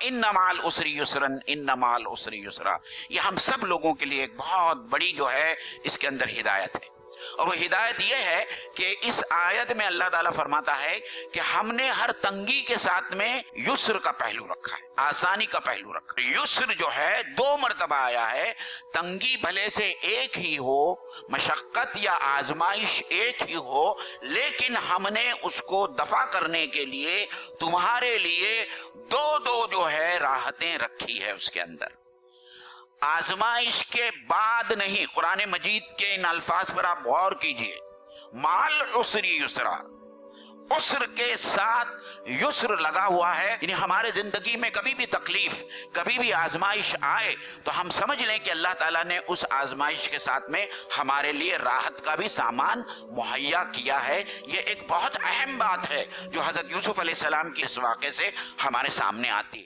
इन्ना माल उसरी युसरन, इन्ना माल उसरी युसरा। ये हम सब लोगों के लिए एक बहुत बड़ी जो है इसके अंदर हिदायत है। और वो हिदायत ये है कि इस आयत में अल्लाह ताला फरमाता है कि हमने हर तंगी के साथ में युस्र का पहलू रखा है, आसानी का पहलू रखा है। युस्र जो है 2 मर्तबा आया है। तंगी भले से एक ही हो, मशक्कत या आजमाइश एक ही हो, लेकिन हमने उसको दफा करने के लिए तुम्हारे लिए 2-2 जो है राहतें रखी है उसके अंदर। आजमाइश के बाद नहीं, कुरान मजीद के इन अल्फाज पर आप गौर कीजिए, माल उसरी युसरा, उसर के साथ युस्र लगा हुआ है। यानी हमारे जिंदगी में कभी भी तकलीफ, कभी भी आजमाइश आए तो हम समझ लें कि अल्लाह ताला ने उस आजमाइश के साथ में हमारे लिए राहत का भी सामान मुहैया किया है। ये एक बहुत अहम बात है जो हजरत यूसुफ अलैहिस्सलाम के इस वाक़े से हमारे सामने आती है।